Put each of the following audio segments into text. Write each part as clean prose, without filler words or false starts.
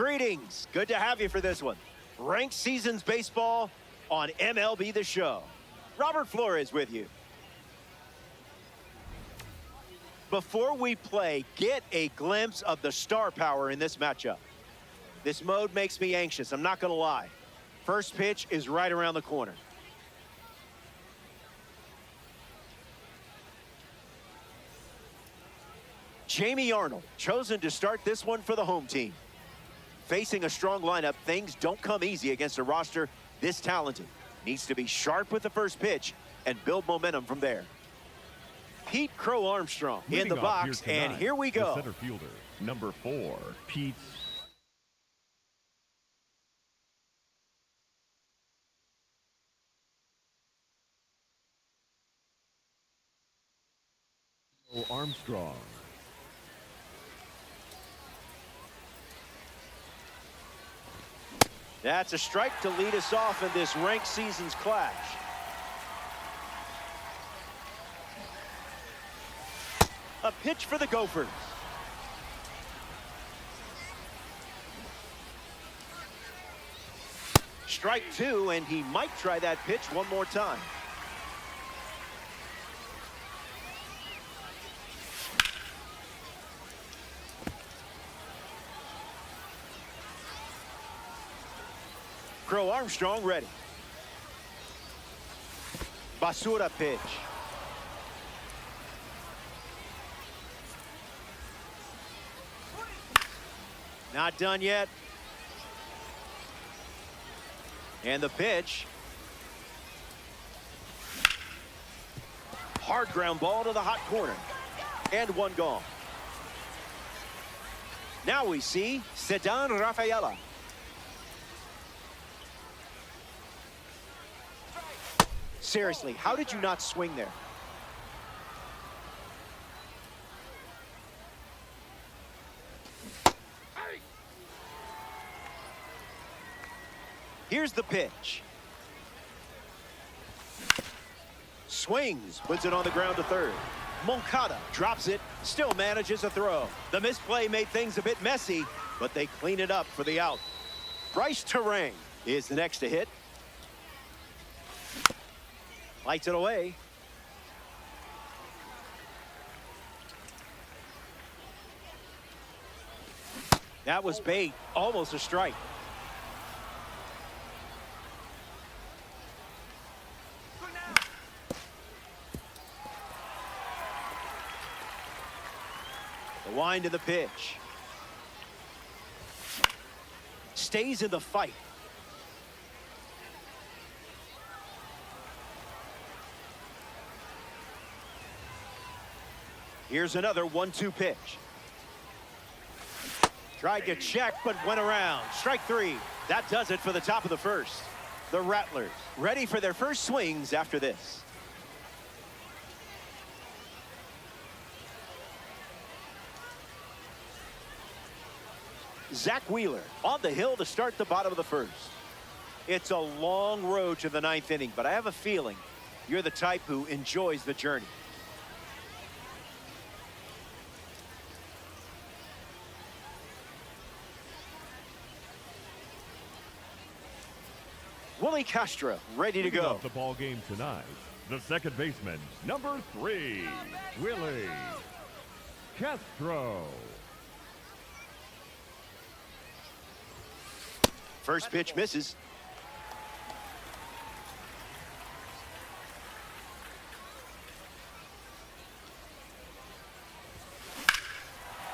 Greetings. Good to have you for this one. Ranked Seasons Baseball on MLB The Show. Robert Flores with you. Before we play, get a glimpse of the star power in this matchup. This mode makes me anxious, I'm not going to lie. First pitch is right around the corner. Jamie Arnold, chosen to start this one for the home team. Facing a strong lineup, things don't come easy against a roster this talented. Needs to be sharp with the first pitch and build momentum from there. Pete Crow Armstrong in the box, and here we go. The center fielder, number 4, Pete. Armstrong. That's a strike to lead us off in this ranked seasons clash. A pitch for the Gophers. Strike 2, and he might try that pitch one more time. Crow Armstrong ready. Basura pitch. Not done yet. And the pitch. Hard ground ball to the hot corner. And one gone. Now we see Sedan Rafaela. Seriously, how did you not swing there? Here's the pitch. Swings, puts it on the ground to third. Moncada drops it, still manages a throw. The misplay made things a bit messy, but they clean it up for the out. Bryce Terang is the next to hit. Lights it away. That was bait, almost a strike. The wind of the pitch. Stays in the fight. Here's another 1-2 pitch. Tried to check, but went around. Strike 3. That does it for the top of the first. The Rattlers ready for their first swings after this. Zach Wheeler on the hill to start the bottom of the first. It's a long road to the 9th inning, but I have a feeling you're the type who enjoys the journey. Willie Castro ready to go. The ball game tonight. The second baseman, number 3, Willie Castro. First pitch misses.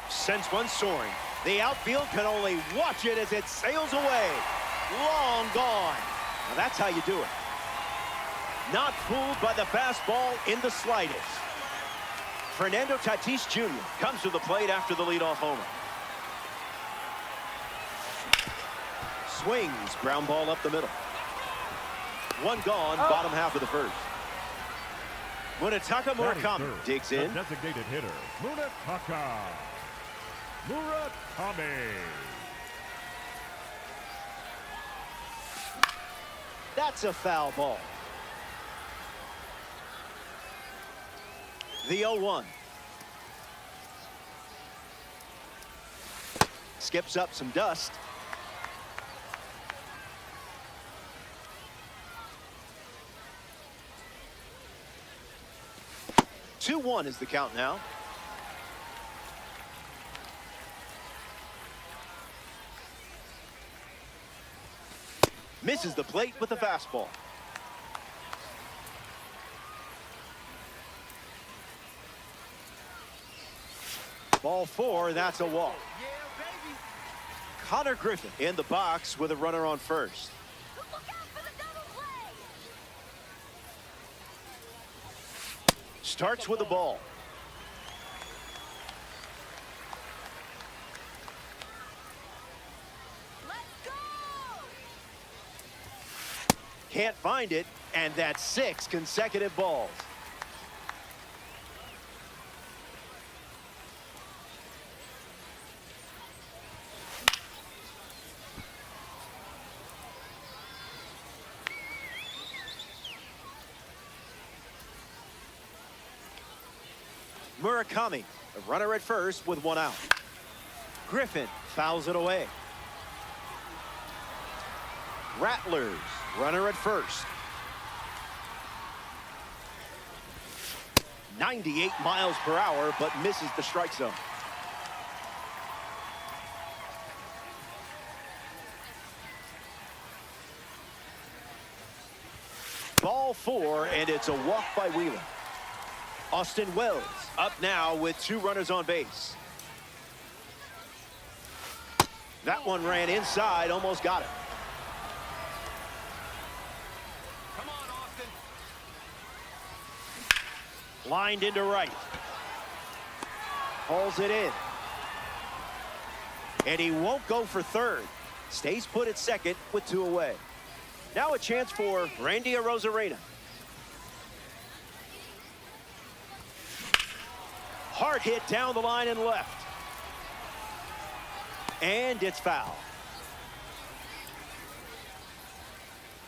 Sends one soaring. The outfield can only watch it as it sails away. Long gone. Now that's how you do it. Not fooled by the fastball in the slightest. Fernando Tatis Jr. comes to the plate after the leadoff homer. Swings, ground ball up the middle. One gone, bottom half of the first. Munetaka Murakami digs in. The designated hitter, Munetaka Murakami. That's a foul ball. The 0-1. Skips up some dust. 2-1 is the count now. Misses the plate with the fastball. Ball 4, that's a walk. Connor Griffin in the box with a runner on first. Starts with the ball. Can't find it, and that's 6 consecutive balls. Murakami, a runner at first with 1 out. Griffin fouls it away. Rattlers, runner at first. 98 miles per hour, but misses the strike zone. Ball 4, and it's a walk by Wheeler. Austin Wells up now with 2 runners on base. That one ran inside, almost got it. Come on, Austin. Lined into right. Hauls it in. And he won't go for third. Stays put at second with 2 away. Now a chance for Randy Arozarena. Hard hit down the line and left. And it's foul.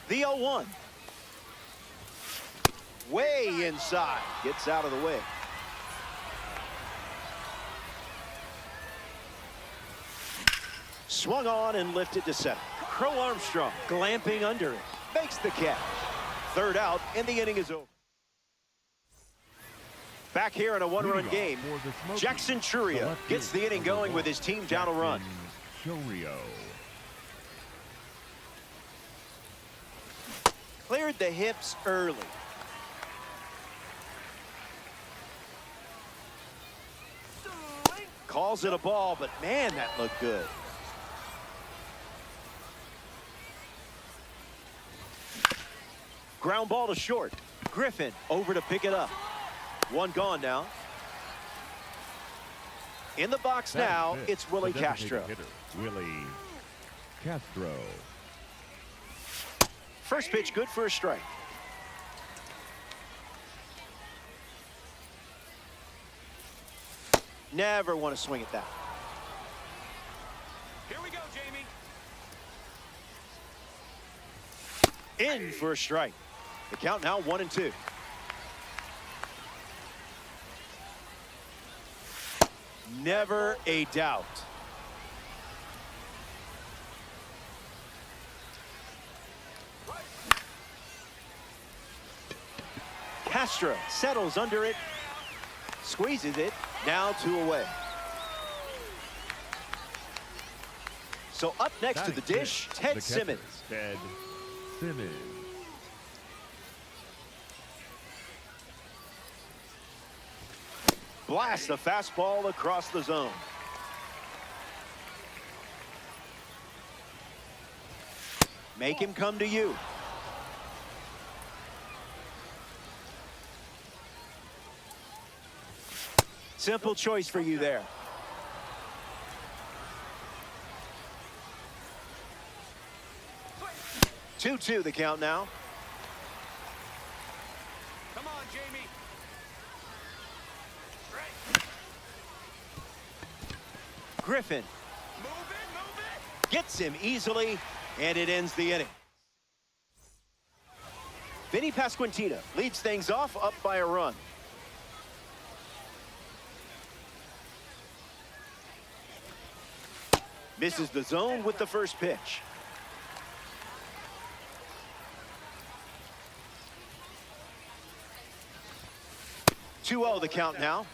The 0-1. Way inside. Gets out of the way. Swung on and lifted to center. Crow Armstrong glamping under it. Makes the catch. 3rd out, and the inning is over. Back here in a 1-run game, Jackson Churio gets the inning going with his team down a run. Churio. Cleared the hips early. Calls it a ball, but man, that looked good. Ground ball to short. Griffin over to pick it up. 1 gone now. In the box now, it's Willie Castro. Willie Castro. First pitch good for a strike. Never want to swing at that. Here we go, Jamie. In for a strike. The count now 1-2. Never a doubt. Castro settles under it, squeezes it, now 2 away. So up next to the dish, Ted Simmons. Ted Simmons. Blast a fastball across the zone. Make him come to you. Simple choice for you there. Two-two the count now. Come on, Jamie. Griffin Move it. gets him easily, and it ends the inning. Vinny Pasquantino leads things off up by a run. Misses the zone with the first pitch. 2-0 the count now.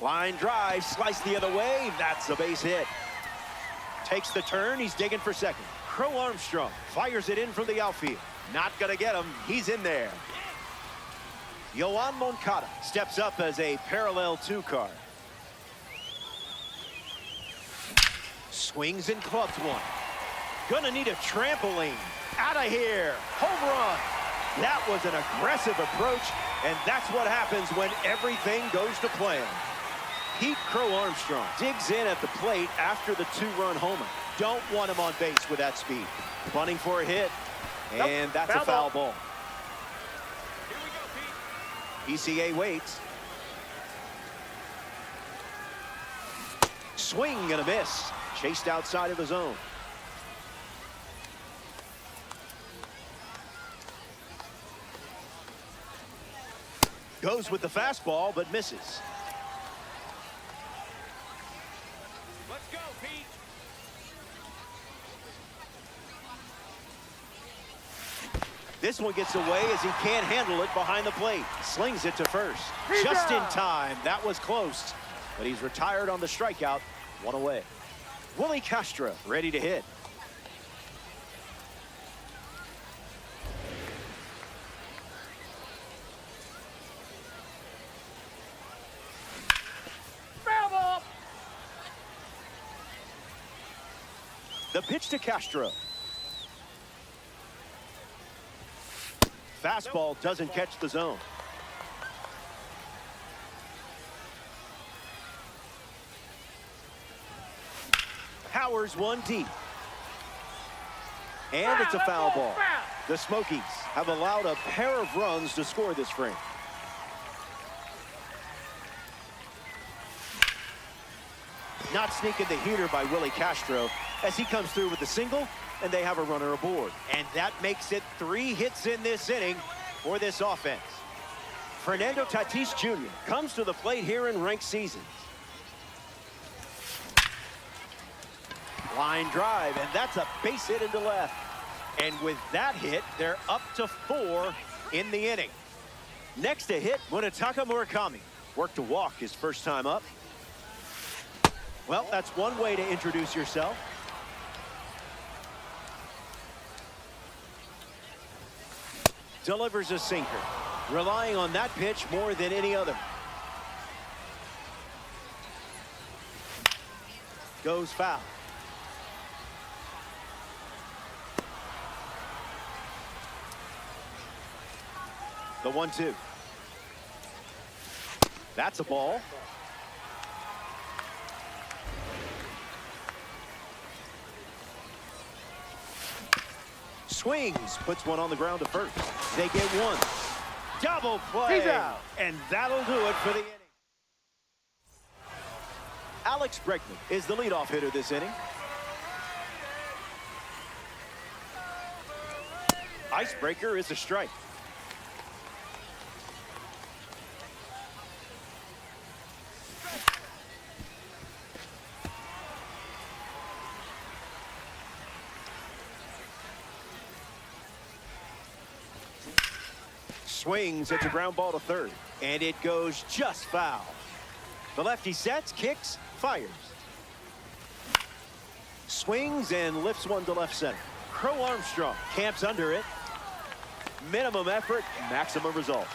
Line drive, slice the other way. That's a base hit. Takes the turn. He's digging for second. Crow Armstrong fires it in from the outfield. Not going to get him. He's in there. Yoan Moncada steps up as a parallel 2 card. Swings and clubs one. Gonna need a trampoline. Out of here. Home run. That was an aggressive approach, and that's what happens when everything goes to plan. Pete Crow Armstrong digs in at the plate after the 2-run homer. Don't want him on base with that speed. Bunting for a hit, and that's a foul ball. Here we go, Pete. PCA waits. Swing and a miss. Chased outside of the zone. Goes with the fastball, but misses. Let's go, Pete. This one gets away as he can't handle it behind the plate. Slings it to first. Just in time. That was close. But he's retired on the strikeout. 1 away. Willie Castro ready to hit. Foul ball. The pitch to Castro. Fastball doesn't catch the zone. Powers one deep. And it's a foul ball. The Smokies have allowed a pair of runs to score this frame. Not sneaking the heater by Willie Castro as he comes through with the single, and they have a runner aboard. And that makes it 3 hits in this inning for this offense. Fernando Tatis Jr. comes to the plate here in ranked seasons. Line drive, and that's a base hit into left. And with that hit, they're up to 4 in the inning. Next to hit, Munetaka Murakami worked to walk his first time up. Well, that's one way to introduce yourself. Delivers a sinker, relying on that pitch more than any other. Goes foul. The 1-2. That's a ball. Swings, puts one on the ground to first. They get one. Double play. He's out. And that'll do it for the inning. Alex Bregman is the leadoff hitter this inning. Icebreaker is a strike. Swings, it's a ground ball to third, and it goes just foul. The lefty sets, kicks, fires. Swings and lifts one to left center. Crow Armstrong camps under it. Minimum effort, maximum result.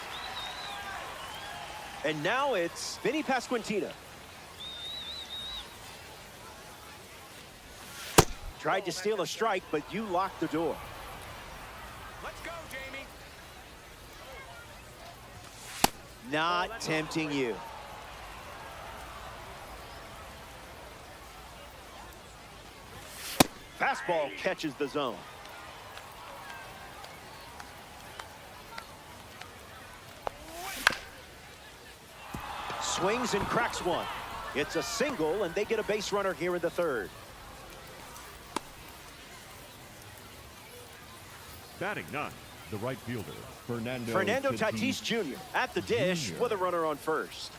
And now it's Vinny Pasquantino. Tried to steal a strike, but you locked the door. Let's go, Jamie. Not tempting you. Fastball catches the zone. Swings and cracks one. It's a single, and they get a base runner here in the third. Batting 9, the right fielder, Fernando Tatis Jr. at the dish with a runner on first.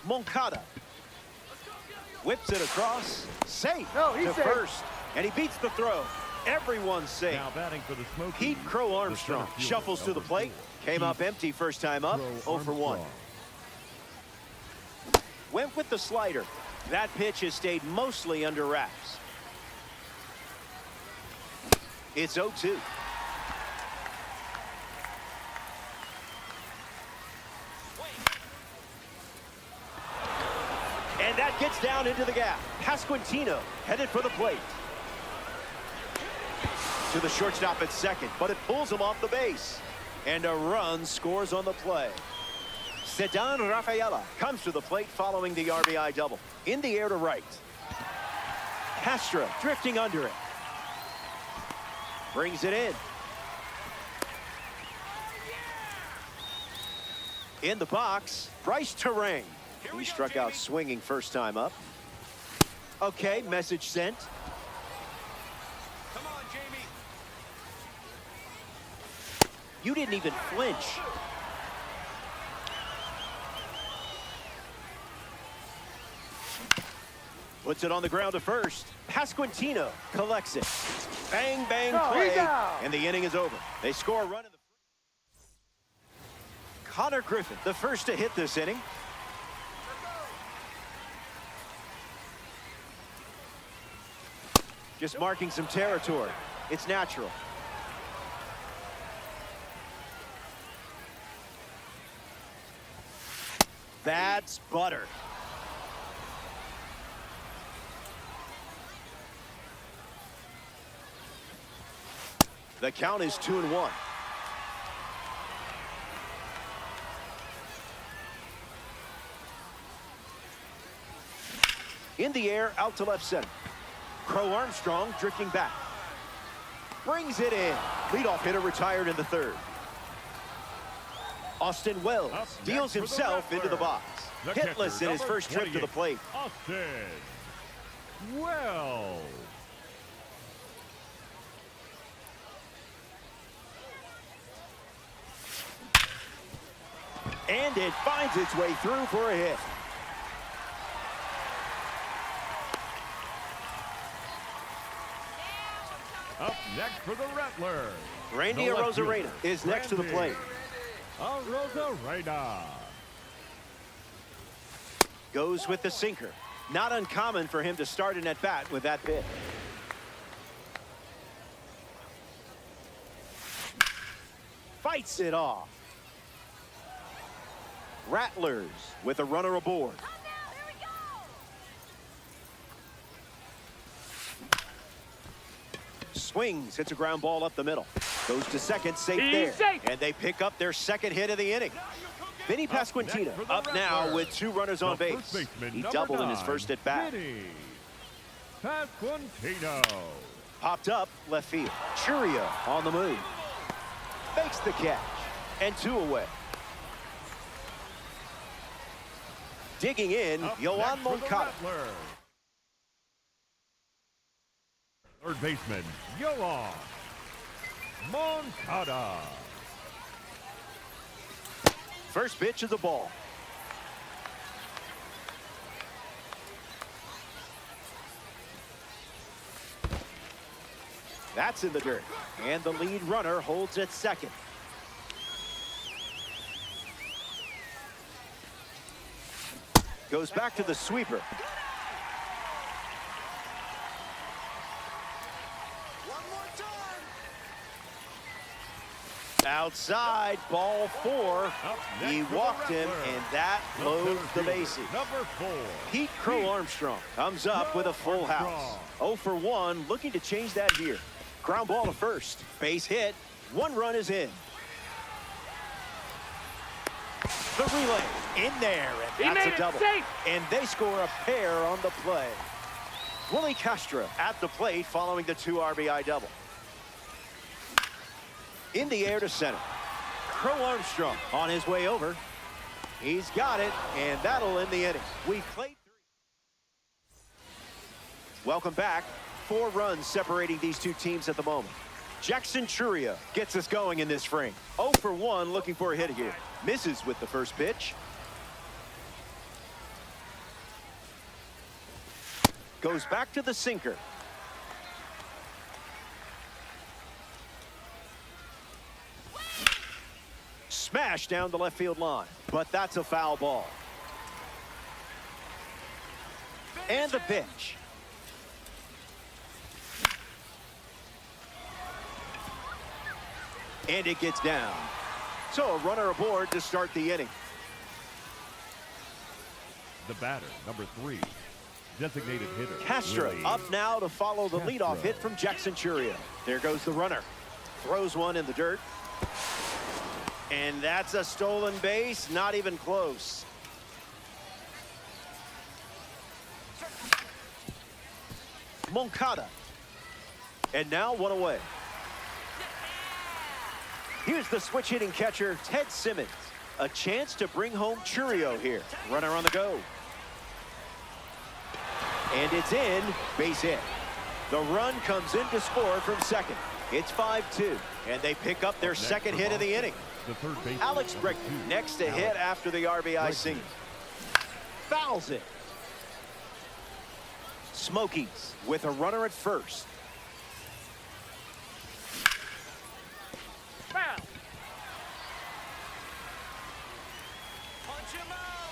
Moncada. Whips it across. Safe No, he's to safe. first. And he beats the throw. Everyone's safe. Now batting for the Smokies. Pete Crow the Armstrong center fielder, shuffles to the number plate. 4. Came up Pete empty first time up. Crow 0 for 1. Armstrong. Went with the slider. That pitch has stayed mostly under wraps. It's 0-2. And that gets down into the gap. Pasquantino headed for the plate. To the shortstop at second, but it pulls him off the base. And a run scores on the play. Sedan Rafaela comes to the plate following the RBI double. In the air to right. Castro drifting under it. Brings it in. In the box, Bryce Terang. He struck out swinging first time up. Okay, message sent. Come on, Jamie. You didn't even flinch. Puts it on the ground to first. Pasquantino collects it. Bang, bang, No, play. he's out. And the inning is over. They score a run in the... Connor Griffin, the first to hit this inning. Just marking some territory. It's natural. That's butter. The count is 2-1. In the air, out to left center. Crow Armstrong drifting back. Brings it in. Leadoff hitter retired in the third. Austin Wells Up deals next for the himself into the Rattler. box. The Hitless catcher, in his number first trip to the 28, plate. Austin Wells. And it finds its way through for a hit. Up next for the Rattlers. Randy The left Arozarena fielder, is next to the plate. Arozarena. Goes with the sinker. Not uncommon for him to start an at-bat with that pitch. Fights it off. Rattlers with a runner aboard. Swings, hits a ground ball up the middle. Goes to second, safe He's there. safe. And they pick up their second hit of the inning. Vinny Pasquantino next for the up now Rattlers. with 2 runners on The base. first baseman, He number doubled in his 9, first at bat. Vinny Pasquantino. Popped up left field. Churia on the move. Makes the catch. And 2 away. Digging in, Up Yoan next for the Moncada. Rattlers. Third baseman, Yoan Moncada. First pitch is a ball. That's in the dirt. And the lead runner holds at second. Goes back to the sweeper. One more time. Outside, ball 4. Up next He for the walked him, Rattlers. and that The blows center the fielder, bases. Number 4. Pete Crow Armstrong comes up with a full house. Armstrong. 0 for 1, looking to change that here. Ground ball to first. Base hit. 1 run is in. The relay in there, He and that's made a it double. safe. And they score a pair on the play. Willie Castro at the plate following the 2 RBI double. In the air to center. Crow Armstrong on his way over. He's got it, and that'll end the inning. We've played 3. Welcome back. 4 runs separating these 2 teams at the moment. Jackson Churia gets us going in this frame. 0 for 1, looking for a hit here. Misses with the first pitch. Goes back to the sinker. Smash down the left field line, but that's a foul ball. And the pitch. And it gets down. So a runner aboard to start the inning. The batter, number 3, designated hitter. Castro Willie. up now to follow the Castro. leadoff hit from Jack Centurio. There goes the runner. Throws one in the dirt. And that's a stolen base, not even close. Moncada. And now one away. Here's the switch hitting catcher, Ted Simmons. A chance to bring home Churio here. Runner on the go. And it's in, base hit. The run comes in to score from second. It's 5-2, and they pick up their second hit of the inning. The third baseman, Alex number Bregman 2, next to hit Alex after the RBI Bregman. single. Fouls it. Smokies with a runner at first. Foul. Punch him out.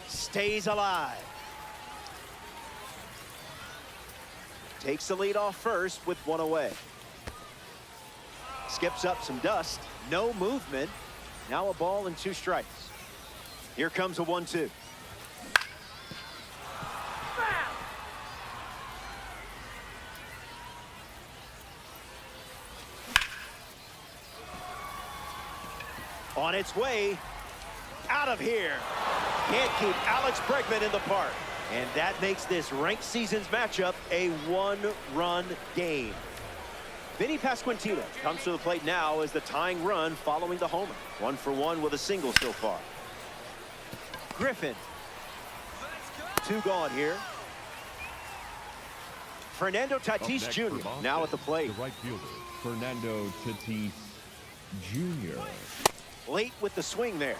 Stays alive. Takes the lead off first with one away. Skips up some dust. No movement. Now a ball and 2 strikes. Here comes a 1-2. Foul. On its way. Out of here. Can't keep Alex Bregman in the park. And that makes this ranked seasons matchup a 1-run game. Vinny Pasquantino comes to the plate now as the tying run following the homer. 1 for 1 with a single so far. Griffin. 2 gone here. Fernando Up Tatis next Jr. for Boston, now at the plate. The right fielder, Fernando Tatis Jr. Late with the swing there.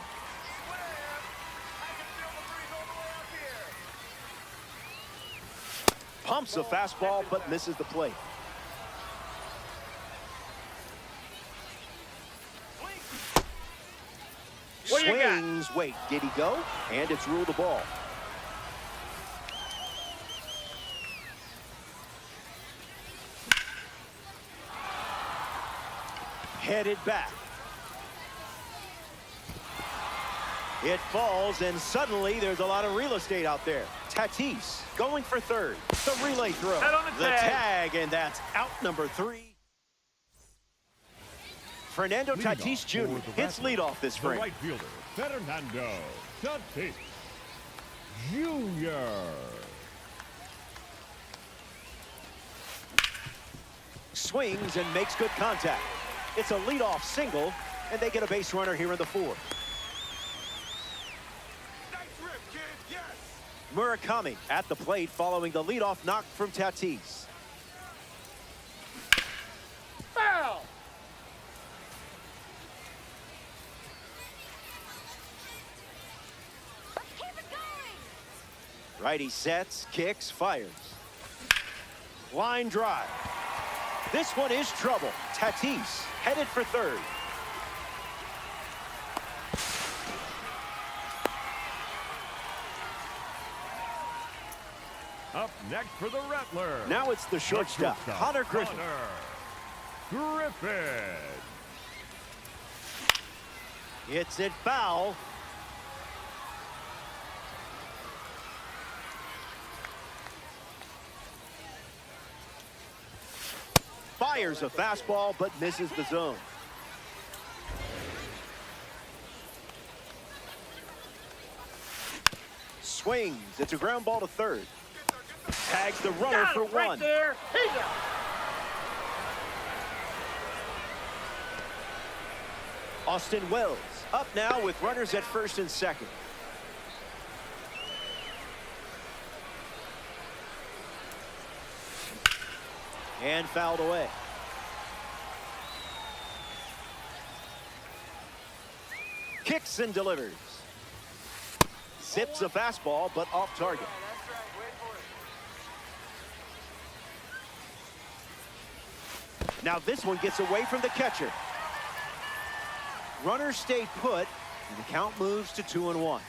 Pumps a fastball but misses the plate. What do you got? Swings, wait, did he go? And it's ruled a ball. Headed back. It falls, and suddenly there's a lot of real estate out there. Tatis going for third. The relay throw. Head on the tag, and that's out number 3. Fernando Leadoff Tatis for Jr. the hits Rattler, leadoff this The frame. right fielder, Fernando Tatis Jr. Swings and makes good contact. It's a leadoff single, and they get a base runner here in the 4th. Nice rip, kid. Yes. Murakami at the plate following the leadoff knock from Tatis. Foul. Keep it going! Righty sets, kicks, fires. Line drive. This one is trouble. Tatis headed for third. Up next for the Rattler. Now it's the shortstop, Connor Griffin. Connor Griffin. Hits it foul. Fires a fastball, but misses the zone. Swings. It's a ground ball to third. Tags the runner Got for him right one. there. He's out. Austin Wells up now with runners at first and second. And fouled away. Kicks and delivers. Zips a fastball, but off target. That's right. Way Now this one gets away from the catcher. Runner stayed put, and the count moves to 2-1.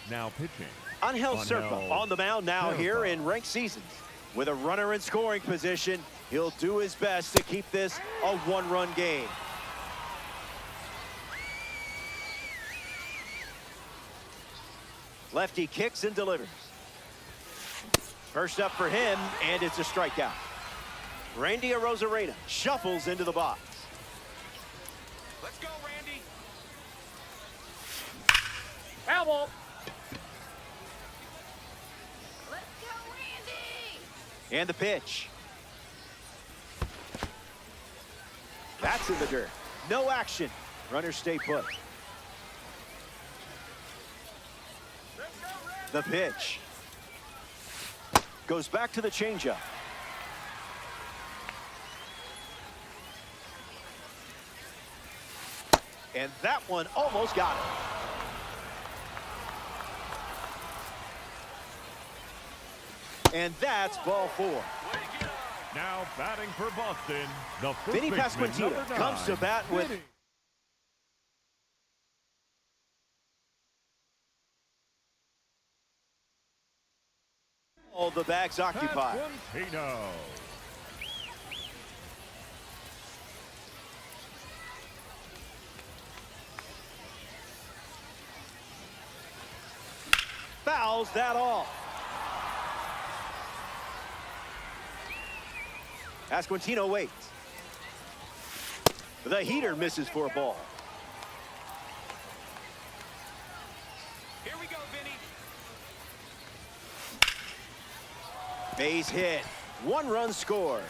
Now pitching. Angel Serpa Angel on the mound now Serpa. here in ranked seasons. With a runner in scoring position, he'll do his best to keep this a one-run game. Lefty kicks and delivers. First up for him, and it's a strikeout. Randy Arozarena shuffles into the box. Let's go, Randy. Foul ball. Let's go, Randy. And the pitch. That's in the dirt. No action. Runners stay put. Let's go, Randy. The pitch. Goes back to the changeup. And that one almost got it. And that's ball 4. Now batting for Boston, the first Vinny baseman, Pasquantino number 9. comes to bat with all the bags occupied. Pasquantino. Fouls that off. Pasquantino waits. The heater misses for a ball. Here we go, Vinny. Base hit. 1 run scores.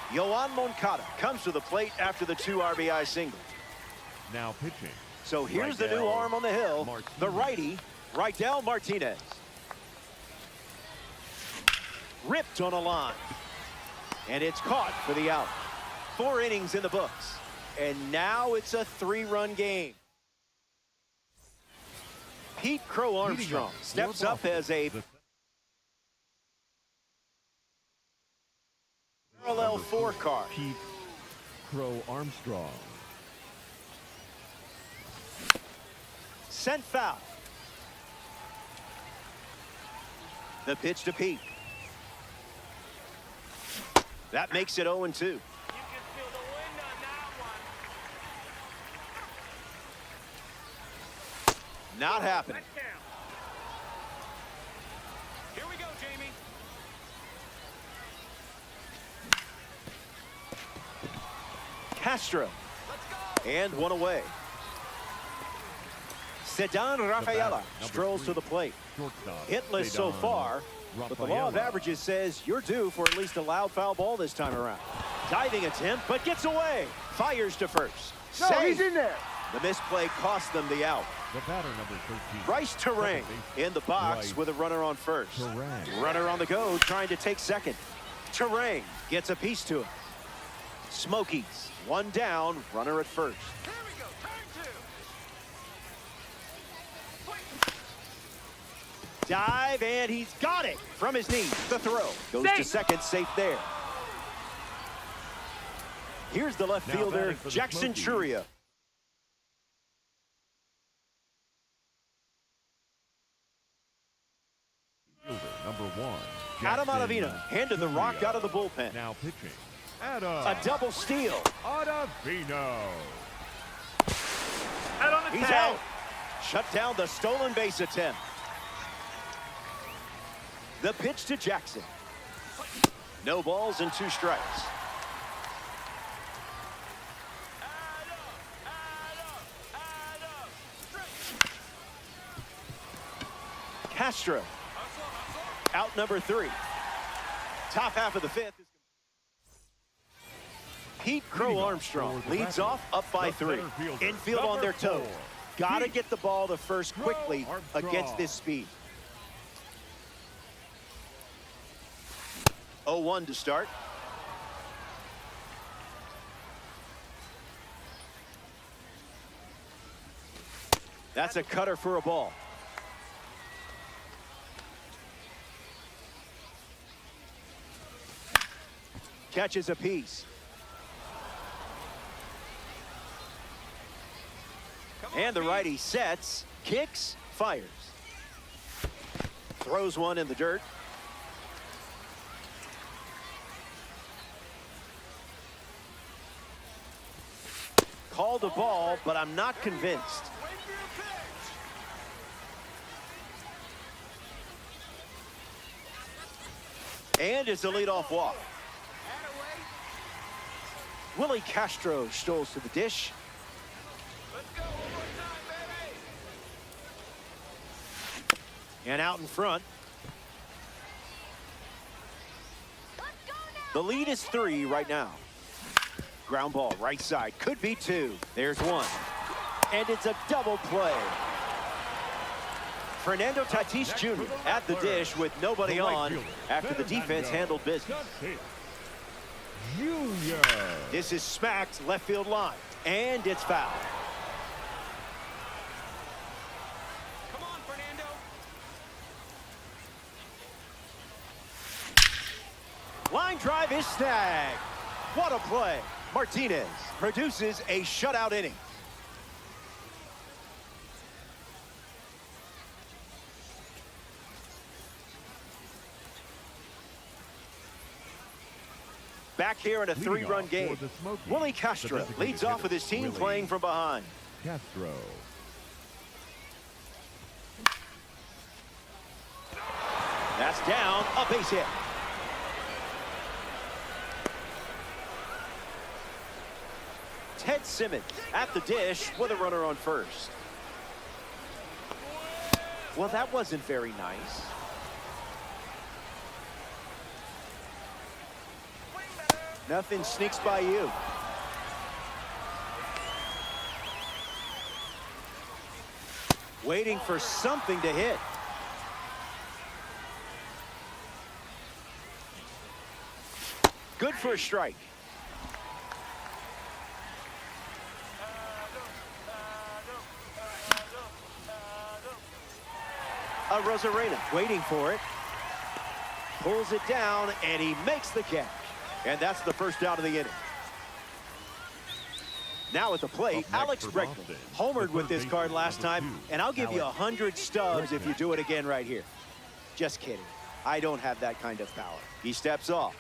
Yoan Moncada comes to the plate after the 2 RBI singles. Now pitching. So here's the new Raidel arm on the hill, the Martinez. righty, Raidel Martinez. Ripped on a line. And it's caught for the out. 4 innings in the books. And now it's a 3-run game. Pete Crow Armstrong steps up as a The parallel 4 card. Pete Crow Armstrong. Sent foul. The pitch to Pete. That makes it 0-2. You can feel the wind on that one. Not happening. Touchdown. Here we go, Jamie. Castro. Let's go. And 1 away. Sedan Rafaela number strolls 3, to the plate. shortstop, Hitless so Sedan far, but the law of Rafaela. averages says you're due for at least a loud foul ball this time around. Diving attempt, but gets away. Fires to first. No, Safe. he's in there. The misplay cost them the out. The batter, number 13. Bryce Terang in the box Bryce with a runner on first. Terang. Runner on the go, trying to take second. Terang gets a piece to it. Smokies, 1 down, runner at first. Here we go. Turn 2. Dive, and he's got it from his knees. The throw goes to Safe. second, safe there. Here's the left Now fielder, batting for the Jackson Smokies. Churia. Fielder, number 1. Adam Jackson Ottavino handed the rock Churia. out of the bullpen. Now pitching. Adam A double steal. Ottavino. Out on the He's tag. out. Shut down the stolen base attempt. The pitch to Jackson. No balls and 2 strikes. Castro. Out number 3. Top half of the 5th. Pete Crow Armstrong leads off up by 3. Infield on their toes. Got to get the ball to first quickly against this speed. 0-1 to start. That's a cutter for a ball. Catches a piece. And the righty sets, kicks, fires. Throws one in the dirt. Called a ball, but I'm not convinced. And it's a leadoff walk. Willie Castro strolls to the dish. Let's go one more time, baby. And out in front. Let's go now. The lead is 3 right now. Ground ball, right side, could be 2. There's 1. And it's a double play. Fernando Tatis Jr. at the dish with nobody on after the defense handled business. Junior. This is smacked left field line, and it's foul. Come on, Fernando. Line drive is snagged. What a play. Martinez produces a shutout inning. Back here in a 3-run game. Willie Castro leads off with his team playing from behind. Castro. That's down, a base hit. Ted Simmons at the dish with a runner on first. Well, that wasn't very nice. Nothing sneaks by you. Waiting for something to hit. Good for a strike. Rosarena waiting for it. Pulls it down, and he makes the catch. And that's the first out of the inning. Now at the plate, Alex Bregman homered with this card last time, and I'll give you 100 stubs if you do it again right here. Just kidding. I don't have that kind of power. He steps off.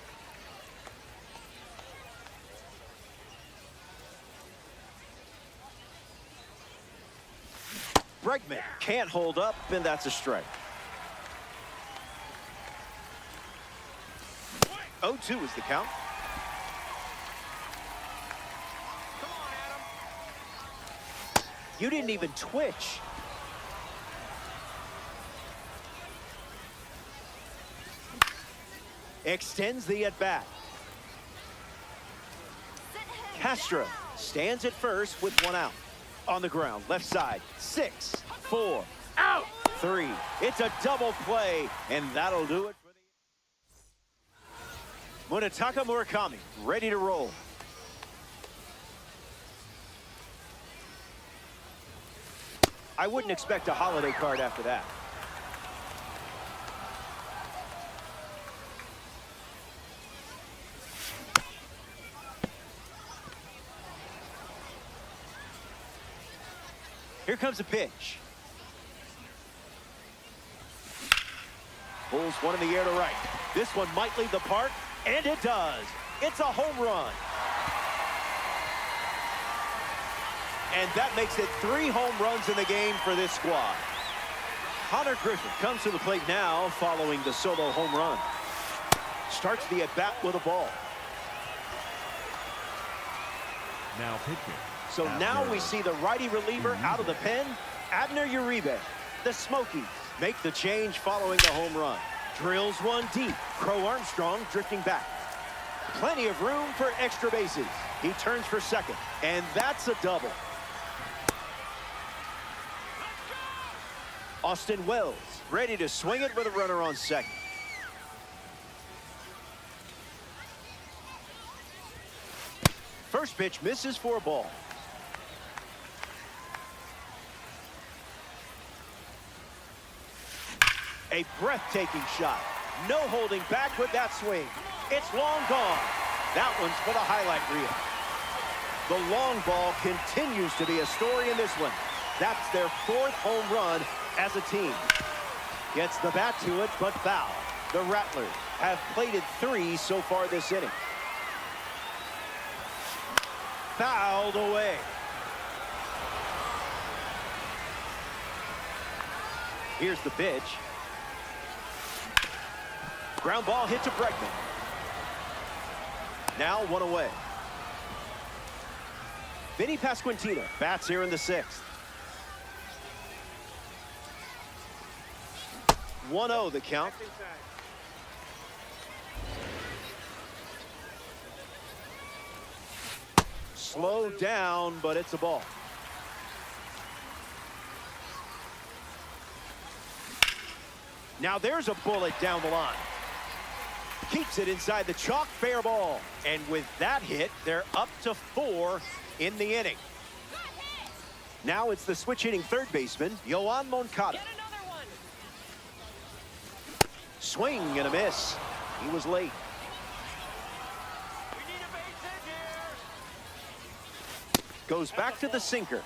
Bregman can't hold up, and that's a strike. 0-2 is the count. Come on, Adam. You didn't even twitch. Extends the at-bat. Castro stands at first with 1 out. On the ground, left side, 6, 4, out, 3. It's a double play, and that'll do it for the Munetaka Murakami, ready to roll. I wouldn't expect a holiday card after that. Here comes a pitch. Pulls one in the air to right. This one might leave the park, and it does. It's a home run. And that makes it 3 home runs in the game for this squad. Connor Griffin comes to the plate now following the solo home run. Starts the at-bat with a ball. Now pitching. So now we see the righty reliever out of the pen, Abner Uribe. The Smokies make the change following the home run. Drills one deep. Crow Armstrong drifting back. Plenty of room for extra bases. He turns for second, and that's a double. Austin Wells ready to swing it with a runner on second. First pitch misses for a ball. A breathtaking shot. No holding back with that swing. It's long gone. That one's for the highlight reel. The long ball continues to be a story in this one. That's their 4th home run as a team. Gets the bat to it, but foul. The Rattlers have plated 3 so far this inning. Fouled away. Here's the pitch. Ground ball hit to Bregman. Now 1 away. Vinny Pasquantino bats here in the 6th. 1-0 the count. Slow down, but it's a ball. Now there's a bullet down the line. Keeps it inside the chalk, fair ball. And with that hit, they're up to 4 in the inning. Now it's the switch hitting third baseman, Yoan Moncada. Get another one. Swing and a miss. He was late. We need a base hit here. Goes back to the sinker.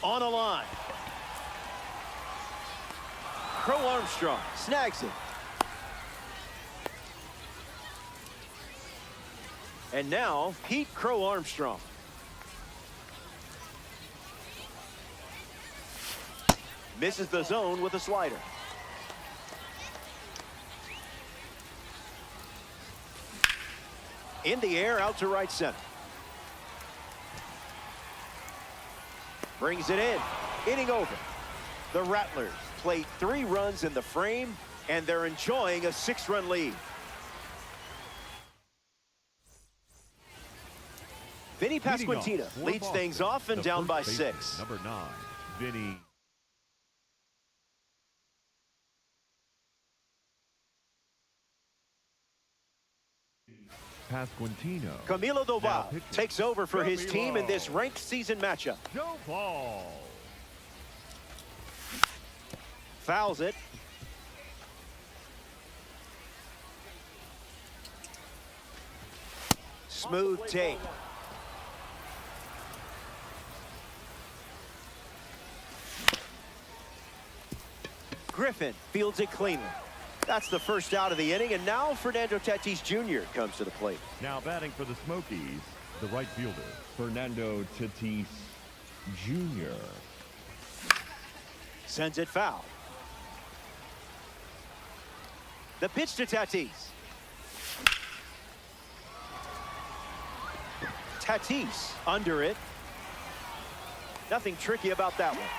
On a line. Crow Armstrong snags it. And now, Pete Crow Armstrong. Misses the zone with a slider. In the air, out to right center. Brings it in. Inning over. The Rattlers played 3 runs in the frame, and they're enjoying a 6-run lead. Vinny Pasquantino leads things off and down by 6. Number 9, Vinny. Pasquantino. Camilo Doval takes over for his team in this ranked season matchup. Doval. Fouls it. Smooth take. Griffin fields it cleanly. That's the first out of the inning, and now Fernando Tatis Jr. comes to the plate. Now batting for the Smokies, the right fielder, Fernando Tatis Jr. Sends it foul. The pitch to Tatis. Tatis under it. Nothing tricky about that one.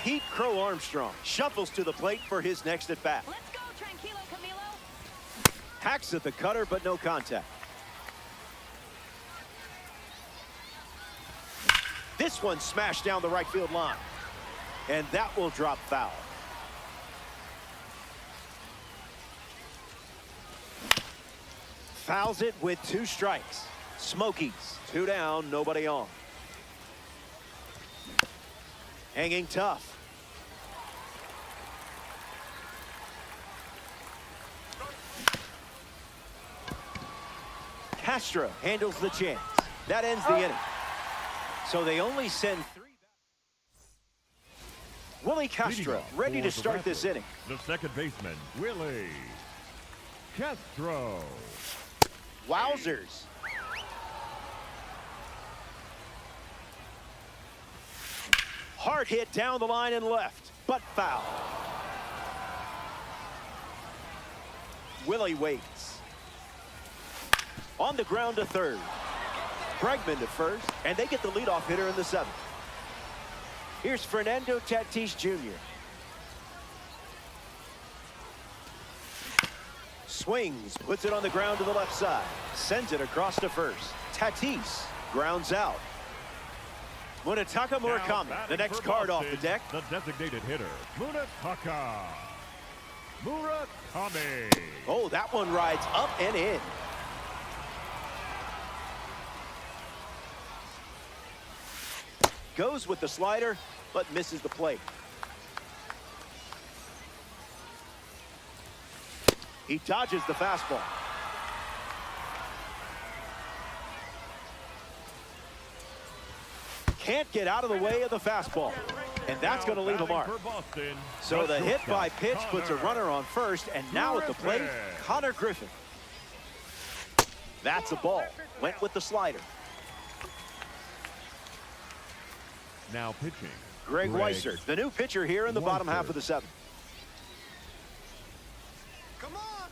Pete Crow Armstrong shuffles to the plate for his next at bat. Let's go, Tranquilo Camilo. Hacks at the cutter, but no contact. This one smashed down the right field line. And that will drop foul. Fouls it with 2 strikes. Smokies, 2 down, nobody on. Hanging tough. Castro handles the chance. That ends the inning. So they only send 3 back. Willie Castro ready to start this inning. The second baseman, Willie Castro. Wowzers. Hard hit down the line and left, but foul. Willie waits. On the ground to third. Bregman to first, and they get the leadoff hitter in the 7th. Here's Fernando Tatis Jr. Swings, puts it on the ground to the left side. Sends it across to first. Tatis grounds out. Munetaka Murakami, the next card off the deck. The designated hitter, Munetaka Murakami. Oh, that one rides up and in. Goes with the slider, but misses the plate. He dodges the fastball. Can't get out of the way of the fastball. And that's going to leave a mark. So the hit by pitch puts a runner on first, and now at the plate, Connor Griffin. That's a ball. Went with the slider. Now pitching. Greg Weissert, the new pitcher here in the bottom half of the seventh. Come on.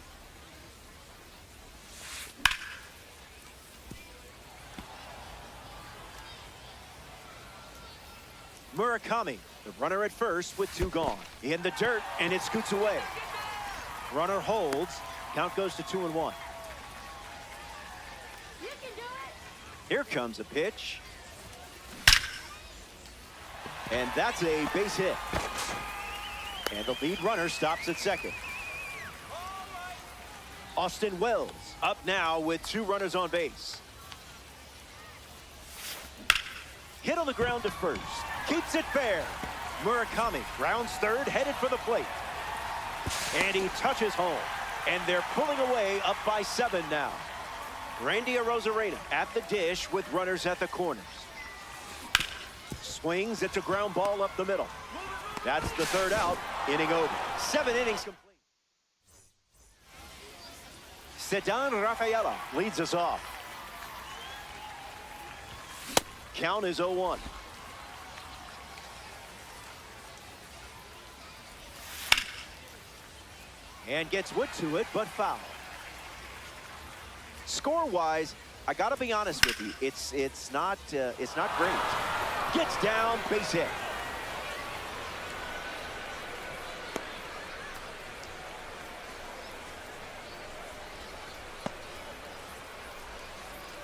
Murakami, the runner at first with two gone. In the dirt, and it scoots away. Runner holds. Count goes to 2-1. You can do it. Here comes a pitch. And that's a base hit. And the lead runner stops at second. Austin Wells up now with two runners on base. Hit on the ground to first. Keeps it fair. Murakami rounds third, headed for the plate. And he touches home. And they're pulling away up by 7 now. Randy Arozarena at the dish with runners at the corners. Swings, it's a ground ball up the middle. That's the third out, inning over. 7 innings complete. Ceddanne Rafaela leads us off. Count is 0-1. And gets wood to it, but foul. Score-wise, I got to be honest with you, it's not great. Gets down, base hit.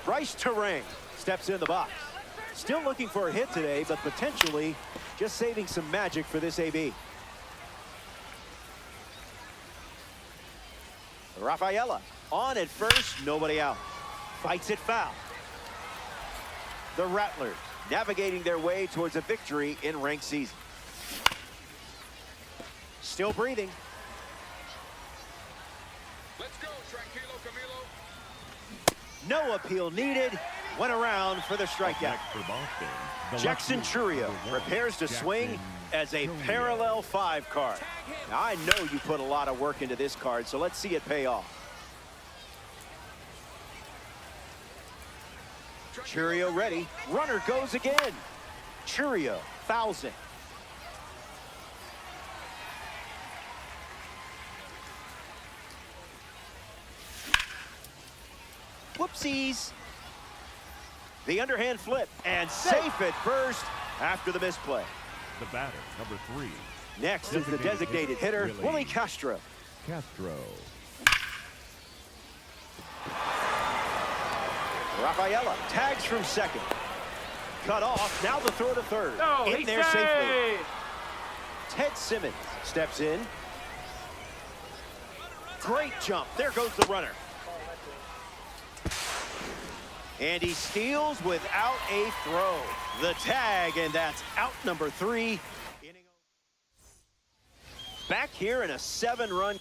Bryce Terang steps in the box. Still looking for a hit today, but potentially just saving some magic for this AB. Rafaela on at first, nobody out. Fights it foul. The Rattlers navigating their way towards a victory in ranked season. Still breathing. Let's go, tranquilo, Camilo. No appeal needed. Went around for the strikeout. Next for Boston, the Jackson lefty, Churio number 1, prepares to swing Jackson as a Churio. parallel 5 card. Now, I know you put a lot of work into this card, so let's see it pay off. Churio ready. Runner goes again. Churio fouls it. Whoopsies. The underhand flip and safe at first after the misplay. The batter, number 3. Next is the designated hitter, Willie Castro. Castro. Rafaela tags from second. Cut off, now the throw to third. In there safely. Ted Simmons steps in. Great jump, there goes the runner. And he steals without a throw. The tag, and that's out number 3. Back here in a 7-run.